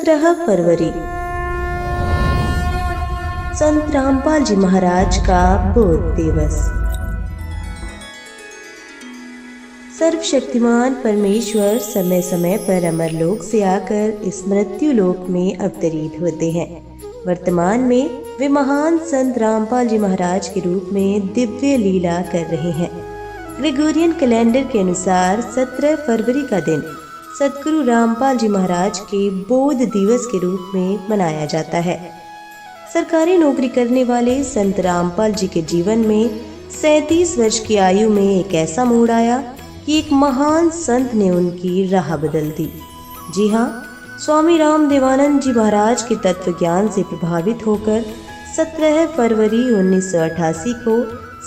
17 फरवरी संत रामपाल जी महाराज का बोध दिवस। सर्वशक्तिमान परमेश्वर समय समय पर अमरलोक से आकर इस मृत्यु लोक में अवतरित होते हैं। वर्तमान में वे महान संत रामपाल जी महाराज के रूप में दिव्य लीला कर रहे हैं। ग्रेगोरियन कैलेंडर के अनुसार 17 फरवरी का दिन सतगुरु रामपाल जी महाराज के बोध दिवस के रूप में मनाया जाता है। सरकारी नौकरी करने वाले संत रामपाल जी के जीवन में 37 वर्ष की आयु में एक ऐसा मोड़ आया कि एक महान संत ने उनकी राह बदल दी। जी हाँ, स्वामी रामदेवानंद जी महाराज के तत्व ज्ञान से प्रभावित होकर 17 फरवरी 1988 को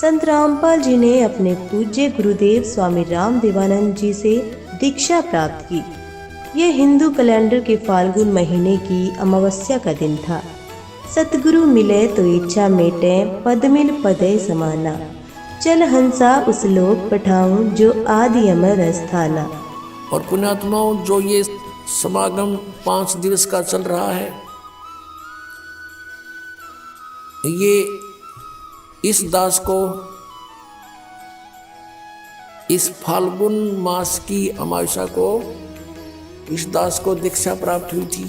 संत रामपाल जी ने अपने पूज्य गुरुदेव स्वामी रामदेवानंद जी से दीक्षा प्राप्त की। यह हिंदू कैलेंडर के फाल्गुन महीने की अमावस्या का दिन था। सतगुरु मिले तो इच्छा मेटे, पद मिल पदे समाना, चल हंसा उस लोक पठाऊं जो आदि अमर स्थाना। और पुण्यात्माओं, जो ये समागम 5 दिवस का चल रहा है, ये इस दास को इस फाल्गुन मास की अमावस्या को इस दास को दीक्षा प्राप्त हुई थी।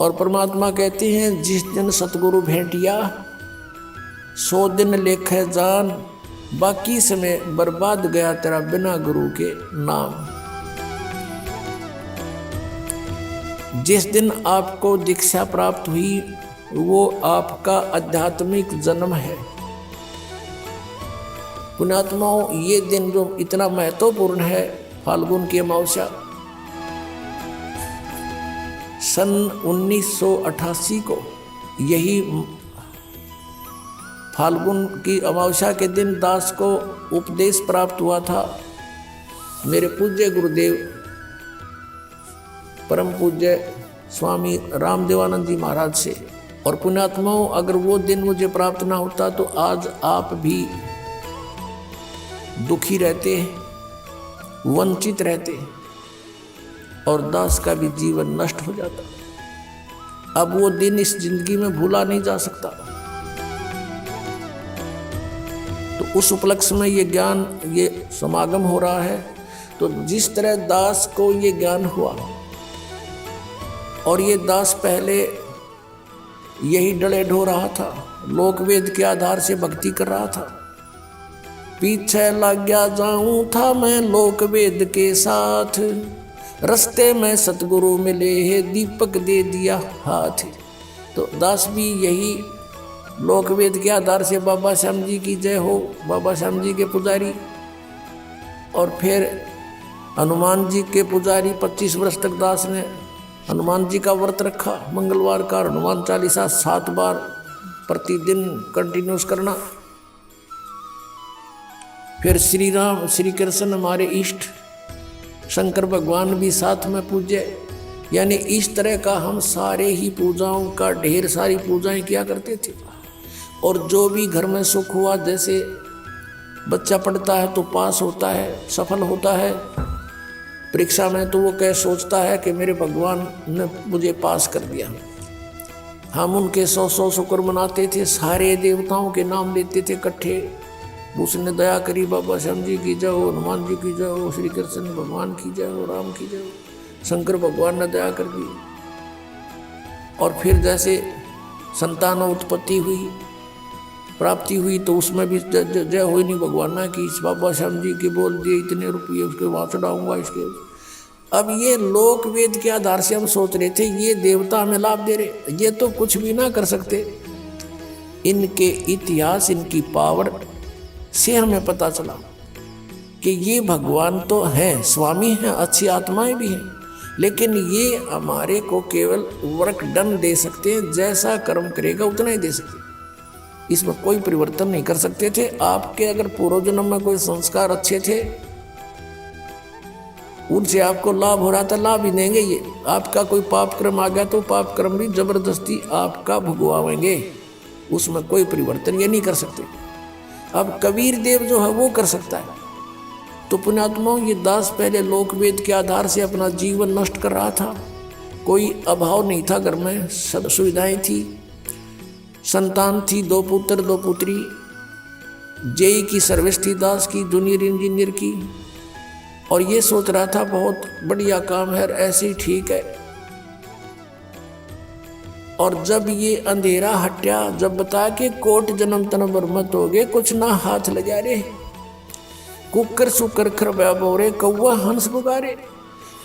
और परमात्मा कहते हैं, जिस दिन सतगुरु भेंटिया 100 दिन लेखे जान, बाकी समय बर्बाद गया तेरा बिना गुरु के नाम। जिस दिन आपको दीक्षा प्राप्त हुई वो आपका आध्यात्मिक जन्म है। पुण्यात्माओं, ये दिन जो इतना महत्वपूर्ण है, फाल्गुन की अमावस्या, सन 1988 को यही फाल्गुन की अमावस्या के दिन दास को उपदेश प्राप्त हुआ था मेरे पूज्य गुरुदेव परम पूज्य स्वामी रामदेवानंद जी महाराज से। और पुण्यात्माओं, अगर वो दिन मुझे प्राप्त ना होता तो आज आप भी दुखी रहते, वंचित रहते और दास का भी जीवन नष्ट हो जाता। अब वो दिन इस जिंदगी में भूला नहीं जा सकता। तो उस उपलक्ष्य में ये ज्ञान, ये समागम हो रहा है। तो जिस तरह दास को ये ज्ञान हुआ, और ये दास पहले यही डले ढो रहा था, लोक वेद के आधार से भक्ति कर रहा था। पीछे लग गया जाऊं था मैं लोक वेद के साथ, रस्ते में सतगुरु मिले है दीपक दे दिया हाथ। तो दास भी यही लोक वेद के आधार से बाबा श्याम जी की जय हो, बाबा श्याम जी के पुजारी, और फिर हनुमान जी के पुजारी। 25 वर्ष तक दास ने हनुमान जी का व्रत रखा। मंगलवार का हनुमान चालीसा 7 बार प्रतिदिन कंटिन्यूस करना। फिर श्री राम श्री कृष्ण हमारे इष्ट, शंकर भगवान भी साथ में पूज्य। यानी इस तरह का हम सारे ही पूजाओं का ढेर सारी पूजाएं किया करते थे। और जो भी घर में सुख हुआ, जैसे बच्चा पढ़ता है तो पास होता है, सफल होता है परीक्षा में, तो वो क्या सोचता है कि मेरे भगवान ने मुझे पास कर दिया। हम उनके 100 शुक्र मनाते थे, सारे देवताओं के नाम लेते थे इकट्ठे। उसने दया करी, बाबा श्याम जी की जय हो, हनुमान जी की जय हो, श्री कृष्ण भगवान की जय हो, राम की जय हो, शंकर भगवान ने दया कर दी। और फिर जैसे संतान उत्पत्ति हुई, प्राप्ति हुई, तो उसमें भी जय हो नहीं भगवान की, बाबा श्याम जी के बोल दिए इतने रुपये उसके वहाँ चढ़ाऊंगा इसके। अब ये लोक वेद के आधार से हम सोच रहे थे ये देवता हमें लाभ दे रहे, ये तो कुछ भी ना कर सकते। इनके इतिहास, इनकी पावर से हमें पता चला कि ये भगवान तो हैं, स्वामी हैं, अच्छी आत्माएं भी हैं, लेकिन ये हमारे को केवल वर्क डन दे सकते हैं, जैसा कर्म करेगा उतना ही दे सकते, इसमें कोई परिवर्तन नहीं कर सकते थे। आपके अगर पूर्व जन्म में कोई संस्कार अच्छे थे, उनसे आपको लाभ हो रहा था, लाभ ही देंगे। ये आपका कोई पाप कर्म आ गया तो पाप कर्म भी जबरदस्ती आपका भुगवाएंगे, उसमें कोई परिवर्तन ये नहीं कर सकते। अब कबीर देव जो है वो कर सकता है। तो तो पुण्यात्माओं, ये दास पहले लोकवेद के आधार से अपना जीवन नष्ट कर रहा था। कोई अभाव नहीं था घर में, सब सुविधाएं थी, संतान थी, 2 पुत्र 2 पुत्री, जेई की सर्विस थी दास की, जूनियर इंजीनियर की, और ये सोच रहा था बहुत बढ़िया काम है, ऐसे ही ठीक है। और जब ये अंधेरा हट्या, जब बता के कोट जन्म तन बरमत हो गए, कुछ ना हाथ लगा रे, कुकर सुकर खरबा बोरे, कौवा हंस पुकारे,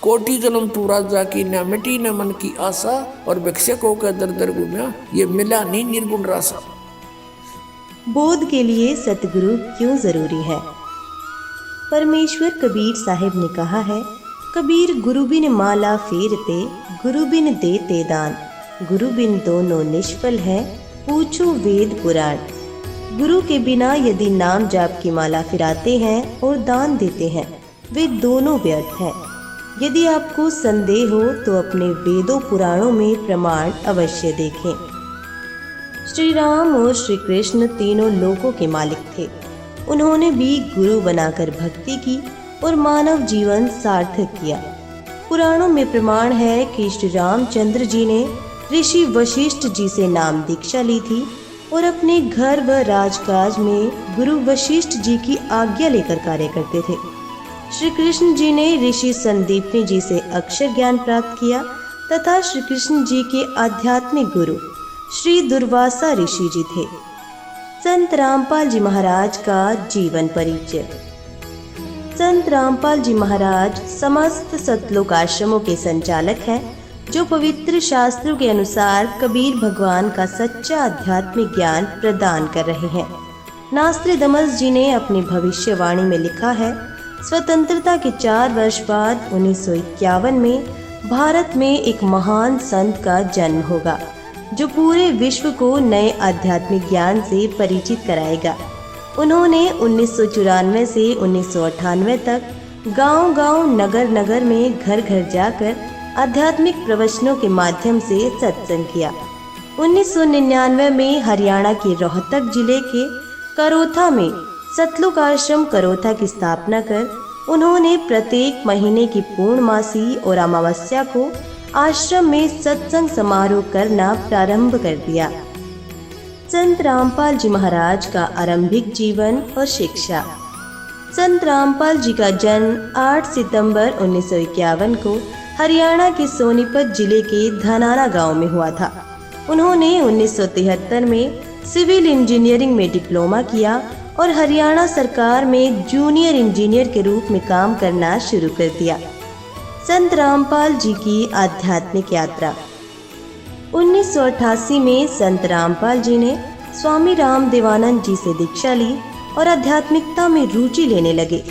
कोटि जन्म तू राजा की, न मिटी न मन की आशा, और भिक्षकों का दर दर घूमया, ये मिला नहीं निर्गुण रासा। बोध के लिए सतगुरु क्यों जरूरी है? परमेश्वर कबीर साहिब ने कहा है, कबीर गुरु बिन माला फेरते, गुरु बिन देते दान, गुरु बिन दोनों निष्फल है, पूछो वेद पुराण। गुरु के बिना यदि नाम जाप की माला फिराते हैं और दान देते हैं, वे दोनों व्यर्थ हैं। यदि आपको संदेह हो तो अपने वेदों पुराणों में प्रमाण अवश्य देखें। श्री राम और श्री कृष्ण तीनों लोकों के मालिक थे। उन्होंने भी गुरु बनाकर भक्ति की और मानव जीवन सार्थक किया। पुराणों में प्रमाण है कि श्री रामचंद्र जी ने ऋषि वशिष्ठ जी से नाम दीक्षा ली थी और अपने घर व राजकाज में गुरु वशिष्ठ जी की आज्ञा लेकर कार्य करते थे। श्री कृष्ण जी ने ऋषि संदीपनी जी से अक्षर ज्ञान प्राप्त किया तथा श्री कृष्ण जी के आध्यात्मिक गुरु श्री दुर्वासा ऋषि जी थे। संत रामपाल जी महाराज का जीवन परिचय। संत रामपाल जी महाराज समस्त सतलोक आश्रमों के संचालक हैं, जो पवित्र शास्त्रों के अनुसार कबीर भगवान का सच्चा आध्यात्मिक ज्ञान प्रदान कर रहे हैं। नास्त्रोदमस जी ने अपनी भविष्यवाणी में लिखा है, स्वतंत्रता के 4 वर्ष बाद 1951 में भारत में एक महान संत का जन्म होगा, जो पूरे विश्व को नए आध्यात्मिक ज्ञान से परिचित कराएगा। उन्होंने 1994 से 1998 तक गांव-गांव, नगर-नगर में घर-घर जाकर आध्यात्मिक प्रवचनों के माध्यम से सत्संग किया। 1999 में हरियाणा के रोहतक जिले के करोथा में सतलोक आश्रम करोथा की स्थापना कर उन्होंने प्रत्येक महीने की पूर्णमासी और अमावस्या को आश्रम में सत्संग समारोह करना प्रारंभ कर दिया। संत रामपाल जी महाराज का आरंभिक जीवन और शिक्षा। संत रामपाल जी का जन्म 8 सितंबर 1951 को हरियाणा के सोनीपत जिले के धनाना गांव में हुआ था। उन्होंने 1973 में सिविल इंजीनियरिंग में डिप्लोमा किया और हरियाणा सरकार में जूनियर इंजीनियर के रूप में काम करना शुरू कर दिया। संत रामपाल जी की आध्यात्मिक यात्रा। 1988 में संत रामपाल जी ने स्वामी रामदेवानंद जी से दीक्षा ली और आध्यात्मिकता में रुचि लेने लगे।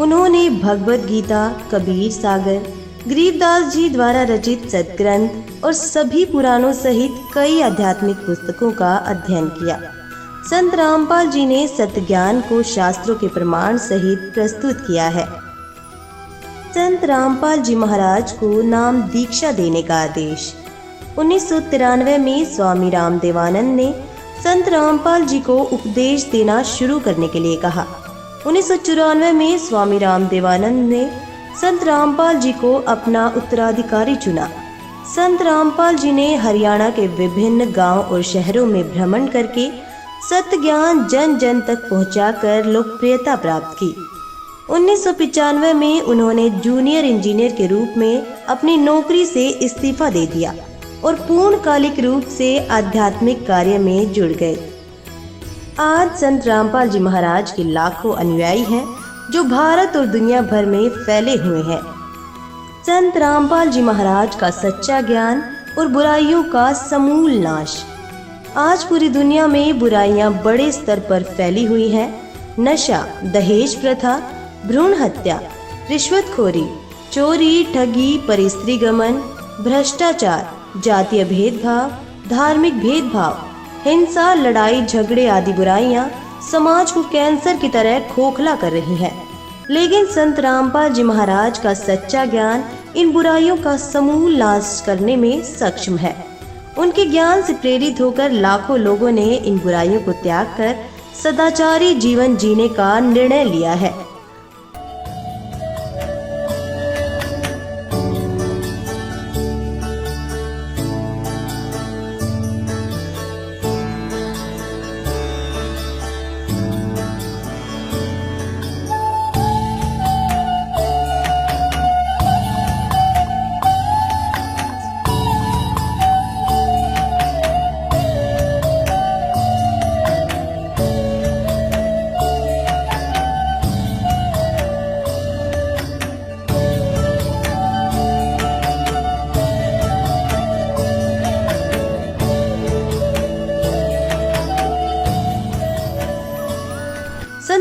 उन्होंने भगवद गीता, कबीर सागर, गरीबदास जी द्वारा रचित सदग्रंथ और सभी पुराणों सहित कई आध्यात्मिक पुस्तकों का अध्ययन किया। संत रामपाल जी ने सत्य ज्ञान को शास्त्रों के प्रमाण सहित प्रस्तुत किया है। संत रामपाल जी महाराज को नाम दीक्षा देने का आदेश। 1993 में स्वामी रामदेवानंद ने संत रामपाल जी को उपदेश देना शुरू करने के लिए कहा। 1994 में स्वामी रामदेवानंद ने संत रामपाल जी को अपना उत्तराधिकारी चुना। संत रामपाल जी ने हरियाणा के विभिन्न गांव और शहरों में भ्रमण करके सत्य ज्ञान जन जन तक पहुंचाकर लोकप्रियता प्राप्त की। 1995 में उन्होंने जूनियर इंजीनियर के रूप में अपनी नौकरी से इस्तीफा दे दिया और पूर्णकालिक रूप से आध्यात्मिक कार्य में जुड़ गए। आज संत रामपाल जी महाराज के लाखों अनुयायी हैं, जो भारत और दुनिया भर में फैले हुए हैं। संत रामपाल जी महाराज का सच्चा ज्ञान और बुराइयों का समूल नाश। आज पूरी दुनिया में बुराइयां बड़े स्तर पर फैली हुई हैं। नशा, दहेज प्रथा, भ्रूण हत्या, रिश्वतखोरी, चोरी, ठगी, परिस्त्री गमन, भ्रष्टाचार, जातीय भेदभाव, धार्मिक भेदभाव, हिंसा, लड़ाई झगड़े आदि बुराइयां समाज को कैंसर की तरह खोखला कर रही हैं। लेकिन संत रामपाल जी महाराज का सच्चा ज्ञान इन बुराइयों का समूल नाश करने में सक्षम है। उनके ज्ञान से प्रेरित होकर लाखों लोगों ने इन बुराइयों को त्याग कर सदाचारी जीवन जीने का निर्णय लिया है।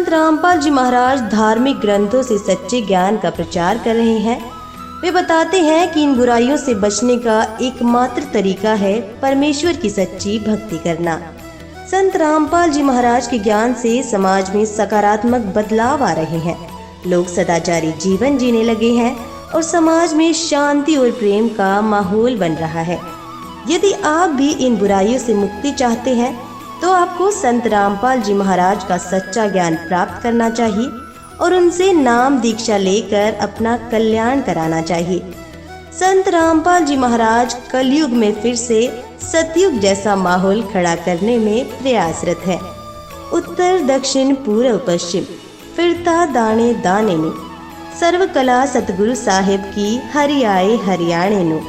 संत रामपाल जी महाराज धार्मिक ग्रंथों से सच्चे ज्ञान का प्रचार कर रहे हैं। वे बताते हैं कि इन बुराइयों से बचने का एकमात्र तरीका है परमेश्वर की सच्ची भक्ति करना। संत रामपाल जी महाराज के ज्ञान से समाज में सकारात्मक बदलाव आ रहे हैं। लोग सदाचारी जीवन जीने लगे हैं और समाज में शांति और प्रेम का माहौल बन रहा है। यदि आप भी इन बुराइयों से मुक्ति चाहते हैं तो आपको संत रामपाल जी महाराज का सच्चा ज्ञान प्राप्त करना चाहिए और उनसे नाम दीक्षा लेकर अपना कल्याण कराना चाहिए। संत रामपाल जी महाराज कलयुग में फिर से सतयुग जैसा माहौल खड़ा करने में प्रयासरत है। उत्तर दक्षिण पूर्व पश्चिम फिरता दाने दाने में, सर्व कला सतगुरु साहिब की हरि आए हरियाणे नो।